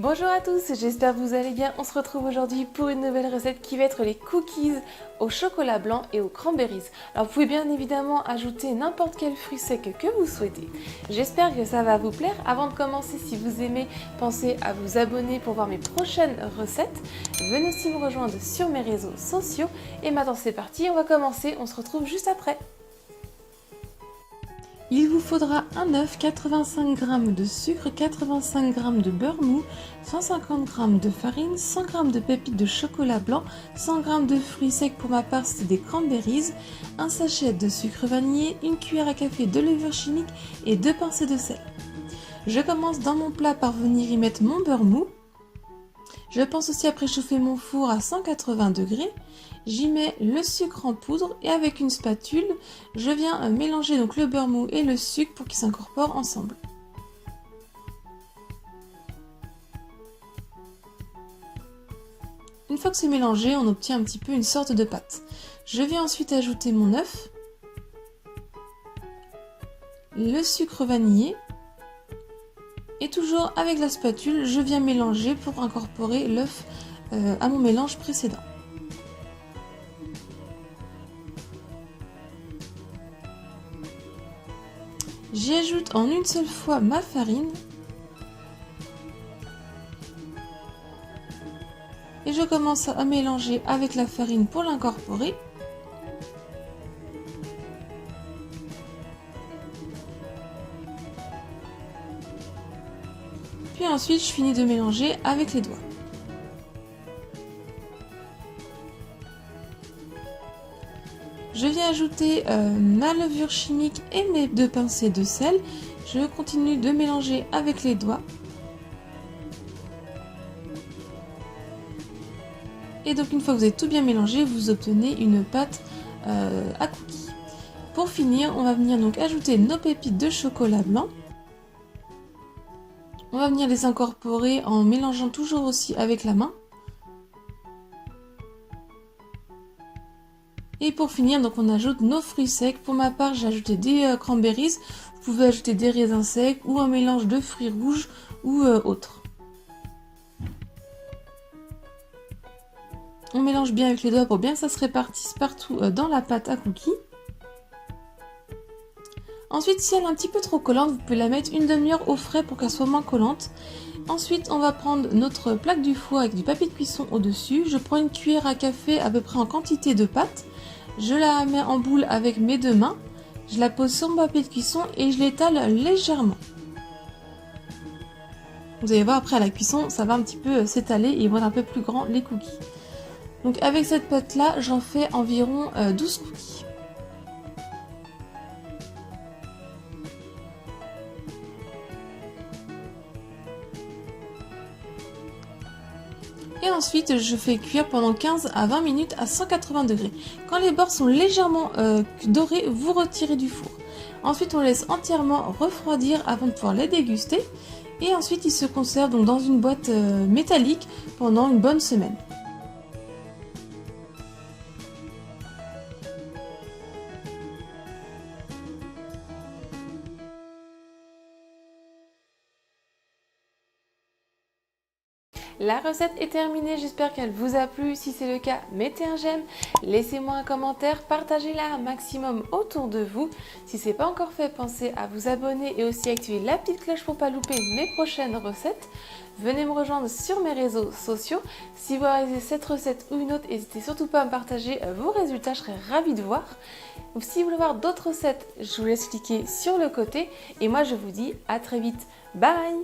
Bonjour à tous, j'espère que vous allez bien. On se retrouve aujourd'hui pour une nouvelle recette qui va être les cookies au chocolat blanc et aux cranberries. Alors vous pouvez bien évidemment ajouter n'importe quel fruit sec que vous souhaitez. J'espère que ça va vous plaire. Avant de commencer, si vous aimez, pensez à vous abonner pour voir mes prochaines recettes. Venez aussi me rejoindre sur mes réseaux sociaux. Et maintenant c'est parti, on va commencer, on se retrouve juste après. Il vous faudra un œuf, 85 g de sucre, 85 g de beurre mou, 150 g de farine, 100 g de pépites de chocolat blanc, 100 g de fruits secs, pour ma part c'était des cranberries, un sachet de sucre vanillé, une cuillère à café de levure chimique et 2 pincées de sel. Je commence dans mon plat par venir y mettre mon beurre mou. Je pense aussi à préchauffer mon four à 180 degrés. J'y mets le sucre en poudre et avec une spatule, je viens mélanger donc le beurre mou et le sucre pour qu'ils s'incorporent ensemble. Une fois que c'est mélangé, on obtient un petit peu une sorte de pâte. Je viens ensuite ajouter mon œuf, le sucre vanillé et toujours avec la spatule, je viens mélanger pour incorporer l'œuf à mon mélange précédent. J'y ajoute en une seule fois ma farine et je commence à mélanger avec la farine pour l'incorporer. Puis ensuite je finis de mélanger avec les doigts. Je viens ajouter ma levure chimique et mes 2 pincées de sel. Je continue de mélanger avec les doigts. Et donc une fois que vous avez tout bien mélangé, vous obtenez une pâte à cookies. Pour finir, on va venir donc ajouter nos pépites de chocolat blanc. On va venir les incorporer en mélangeant toujours aussi avec la main. Et pour finir, donc on ajoute nos fruits secs. Pour ma part, j'ai ajouté des cranberries. Vous pouvez ajouter des raisins secs ou un mélange de fruits rouges ou autres. On mélange bien avec les doigts pour bien que ça se répartisse partout dans la pâte à cookies. Ensuite, si elle est un petit peu trop collante, vous pouvez la mettre une demi-heure au frais pour qu'elle soit moins collante. Ensuite, on va prendre notre plaque du four avec du papier de cuisson au-dessus. Je prends une cuillère à café à peu près en quantité de pâte. Je la mets en boule avec mes 2 mains. Je la pose sur mon papier de cuisson et je l'étale légèrement. Vous allez voir, après à la cuisson, ça va un petit peu s'étaler et ils vont être un peu plus grands les cookies. Donc avec cette pâte-là, j'en fais environ 12 cookies. Et ensuite, je fais cuire pendant 15 à 20 minutes à 180 degrés. Quand les bords sont légèrement dorés, vous retirez du four. Ensuite, on laisse entièrement refroidir avant de pouvoir les déguster. Et ensuite, ils se conservent donc dans une boîte métallique pendant une bonne semaine. La recette est terminée, j'espère qu'elle vous a plu. Si c'est le cas, mettez un j'aime, laissez-moi un commentaire, partagez-la un maximum autour de vous. Si ce n'est pas encore fait, pensez à vous abonner et aussi activer la petite cloche pour ne pas louper mes prochaines recettes. Venez me rejoindre sur mes réseaux sociaux. Si vous réalisez cette recette ou une autre, n'hésitez surtout pas à me partager vos résultats, je serais ravie de voir. Si vous voulez voir d'autres recettes, je vous laisse cliquer sur le côté. Et moi, je vous dis à très vite. Bye!